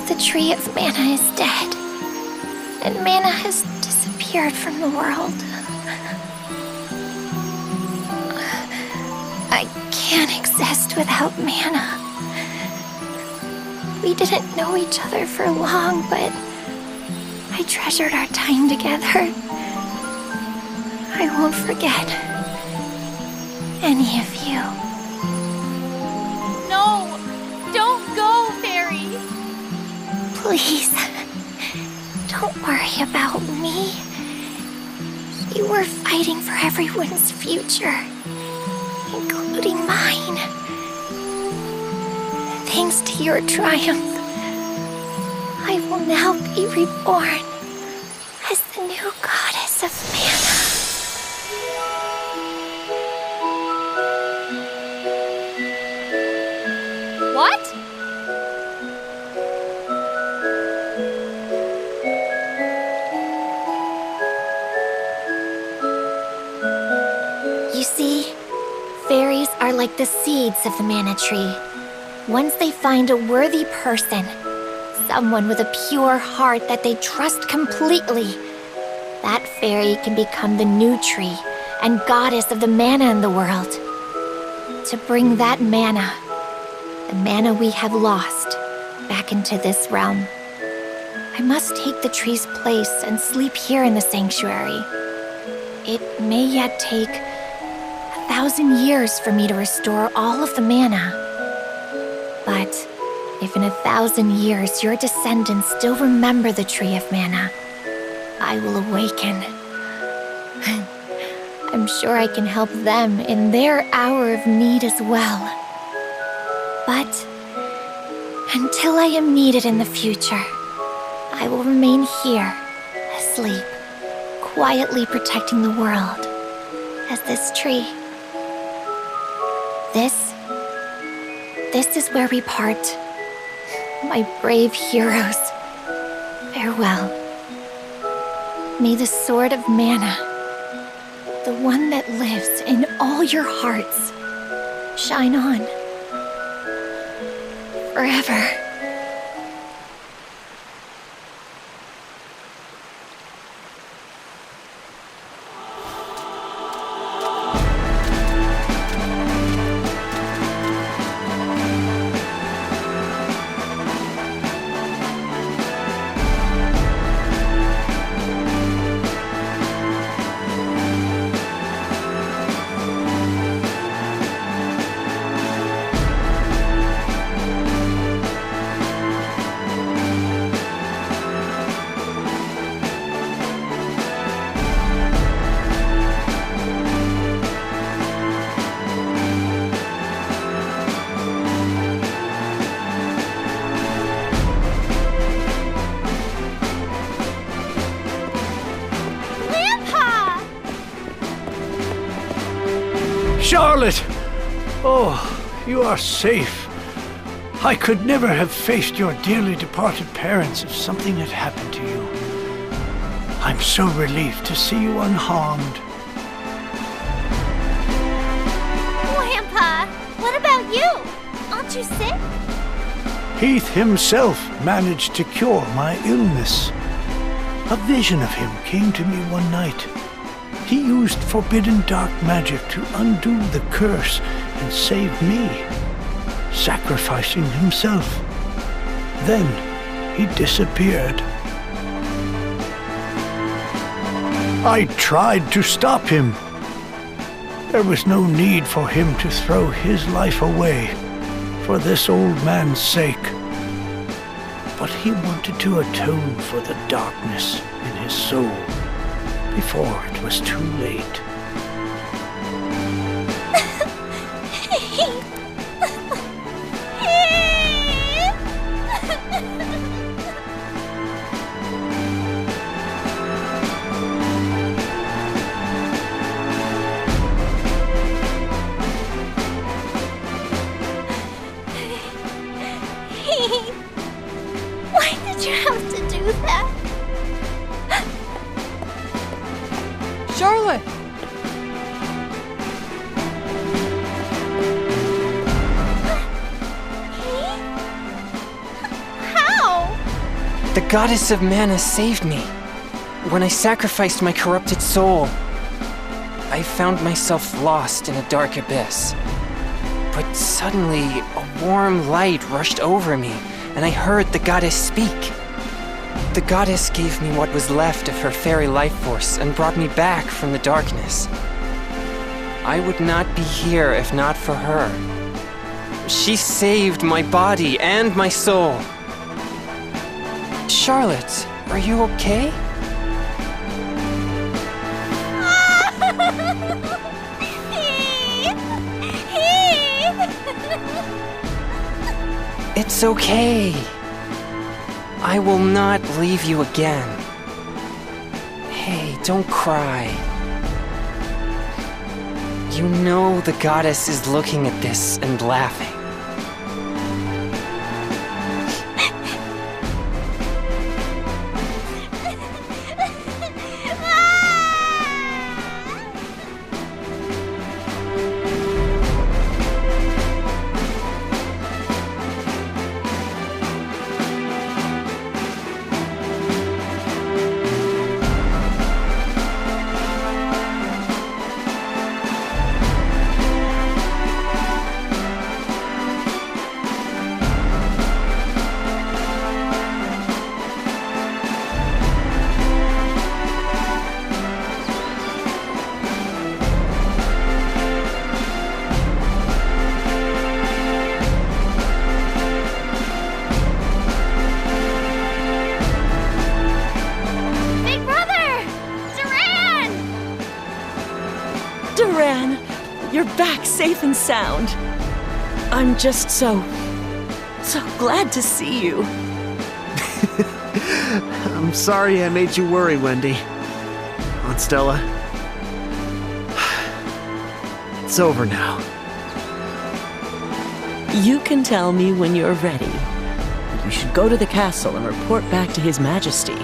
The tree of mana is dead, and mana has disappeared from the world. I can't exist without mana. We didn't know each other for long, but I treasured our time together. I won't forget any of you. No! Don't go, Fairy! Please, don't worry about me. You were fighting for everyone's future, including mine. Thanks to your triumph, I will now be reborn as the new goddess of mana. What? You see, fairies are like the seeds of the mana tree. Once they find a worthy person, someone with a pure heart that they trust completely, that fairy can become the new tree and goddess of the mana in the world. To bring that mana, the mana we have lost, back into this realm, I must take the tree's place and sleep here in the sanctuary. It may yet take 1,000 years for me to restore all of the mana. But if in 1,000 years your descendants still remember the Tree of Mana, I will awaken. I'm sure I can help them in their hour of need as well. But until I am needed in the future, I will remain here, asleep, quietly protecting the world as this tree. This is where we part. My brave heroes, farewell. May the Sword of Mana, the one that lives in all your hearts, shine on forever. Charlotte! Oh, you are safe. I could never have faced your dearly departed parents if something had happened to you. I'm so relieved to see you unharmed. Grandpa, what about you? Aren't you sick? Heath himself managed to cure my illness. A vision of him came to me one night. He used forbidden dark magic to undo the curse and save me, sacrificing himself. Then he disappeared. I tried to stop him. There was no need for him to throw his life away for this old man's sake. But he wanted to atone for the darkness in his soul before it was too late. Why did you have to do that? Charlotte! How? The goddess of mana saved me. When I sacrificed my corrupted soul, I found myself lost in a dark abyss. But suddenly, a warm light rushed over me, and I heard the goddess speak. The goddess gave me what was left of her fairy life force and brought me back from the darkness. I would not be here if not for her. She saved my body and my soul. Charlotte, are you okay? It's okay. I will not leave you again. Hey, don't cry. You know the goddess is looking at this and laughing. Duran, you're back safe and sound. I'm just so glad to see you. I'm sorry I made you worry, Wendy. Aunt Stella. It's over now. You can tell me when you're ready. You should go to the castle and report back to His Majesty.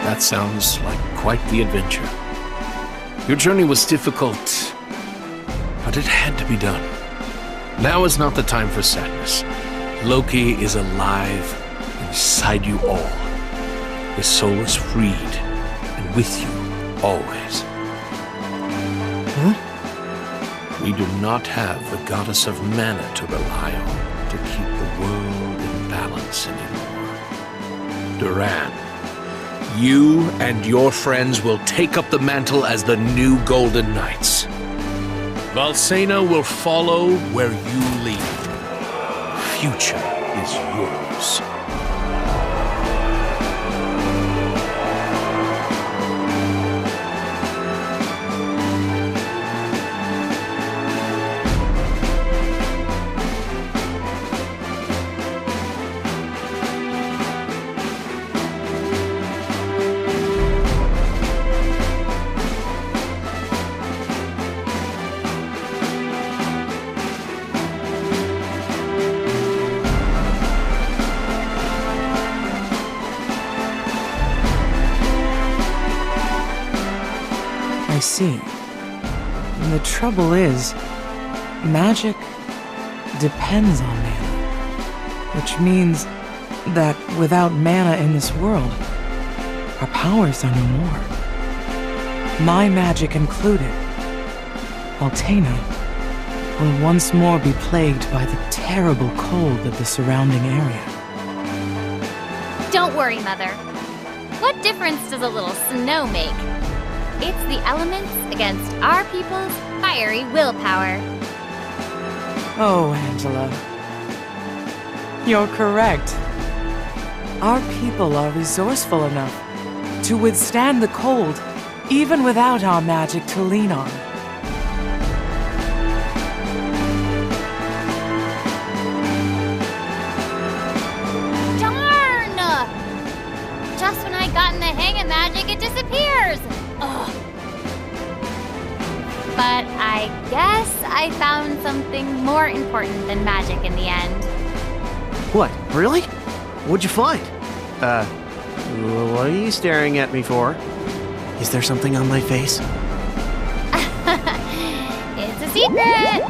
That sounds like quite the adventure. Your journey was difficult, but it had to be done. Now is not the time for sadness. Loki is alive inside you all. His soul is freed and with you always. Huh? We do not have the goddess of mana to rely on to keep the world in balance anymore. Duran, you and your friends will take up the mantle as the new Golden Knights. Valsena will follow where you lead. Future is yours. I see. And the trouble is, magic depends on mana. Which means that without mana in this world, our powers are no more. My magic included, Altena will once more be plagued by the terrible cold of the surrounding area. Don't worry, Mother. What difference does a little snow make? It's the elements against our people's fiery willpower. Oh, Angela. You're correct. Our people are resourceful enough to withstand the cold, even without our magic to lean on. I guess I found something more important than magic in the end. What, really? What'd you find? What are you staring at me for? Is there something on my face? It's a secret!